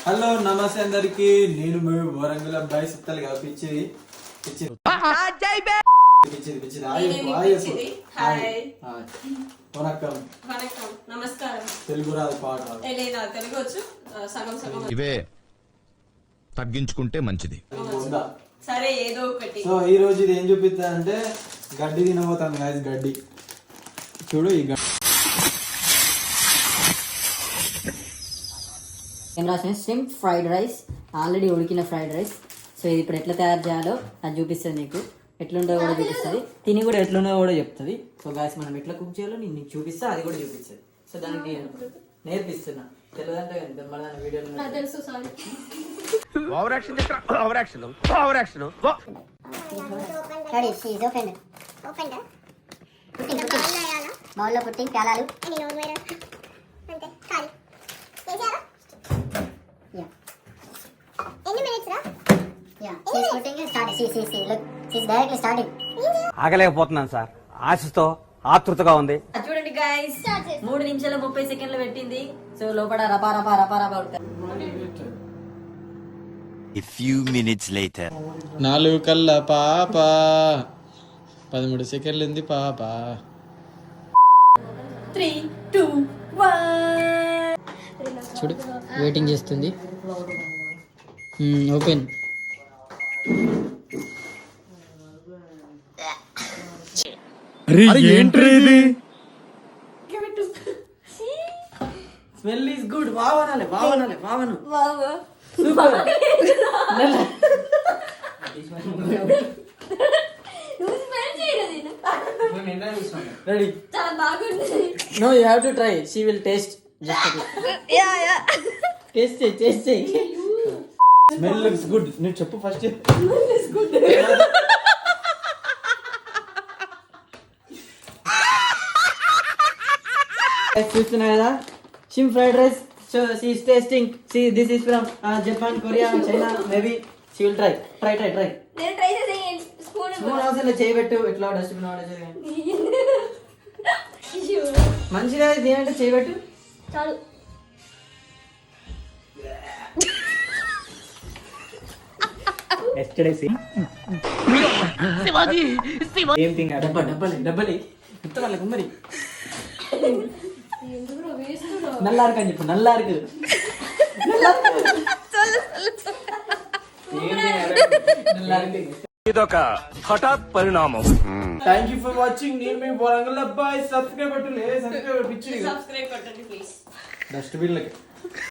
Hello నమస్తే అందరికి, నేను మీ వరంగల్ అబ్బాయి సుత్తలుగా పిచ్చిది నమస్కారం. తెలుగు రాదు పాట తెలుగు వచ్చు సగం సగం. ఇవే తగ్గించుకుంటే మంచిది. సరే ఏదో ఒకటి. సో ఈ రోజు ఇది ఏం చూపిస్తానంటే గడ్డి తినబోతాను గాయస్. గడ్డి చూడు, ఈ షింప్ ఫ్రైడ్ రైస్, ఆల్రెడీ ఉడికిన ఫ్రైడ్ రైస్. సో ఇది ఇప్పుడు ఎట్లా తయారు చేయాలో అది చూపిస్తుంది, నీకు ఎట్లుండో కూడా చూపిస్తుంది, తిని కూడా ఎట్లుండో కూడా చెప్తుంది. సో గాయస్ మనం ఎట్లా కుక్ చేయాలో నేను నీకు చూపిస్తా, అది కూడా చూపిస్తుంది. సో దానికి నేర్పిస్తున్నా, తెలియదంటే మన వీడియోలో బౌల్లో పుట్టింగ్ ప్యాలాలు ఆగలేకపోతున్నాను సార్, ఆశతో ఆతృతగా ఉంది. చూడండి గైస్, 3 నిమిషాల 30 సెకండ్లు పెట్టింది. సో లోపల రపా రపా రపా రపా ఉడతారు. 4 కళ్ళ పాప 13 సెకండ్లు ఉంది పాప. 3, 2, 1 చూడు వెయిటింగ్ చేస్తుంది. ఓపెన్. Smell is good. బావనాలే బావనాలే బావను సూపర్. రెడీ? చాలా బాగుంది. No you have to try. She will taste. Taste చేయి. Smell looks good. నేను చెప్పు ఫస్ట్. చూస్తున్నా కదా, shrimp fried rice. So she is tasting. See this is from Japan, Korea, China. Maybe she will try. నేను try చేసేయండి. Spoon అవసరం చేయబెట్టు. ఇట్లా డస్ట్బిన్ మంచిగా తినంటే చేయబెట్టు. చాలు. డబ్బలి మొత్తం వాళ్ళ కుమ్మరి. నల్లారుకు అని చెప్పు. నల్లారుకు ఇదొక హఠాత్ పరిణామం. Thank you for watching. నేను మీ వరంగల్ అబ్బాయి. సబ్స్క్రైబ్ పెట్టు. సబ్స్క్రైబ్ పిచ్చి సబ్స్క్రైబ్ కొట్టండి ప్లీజ్. డస్ట్బిన్ లకి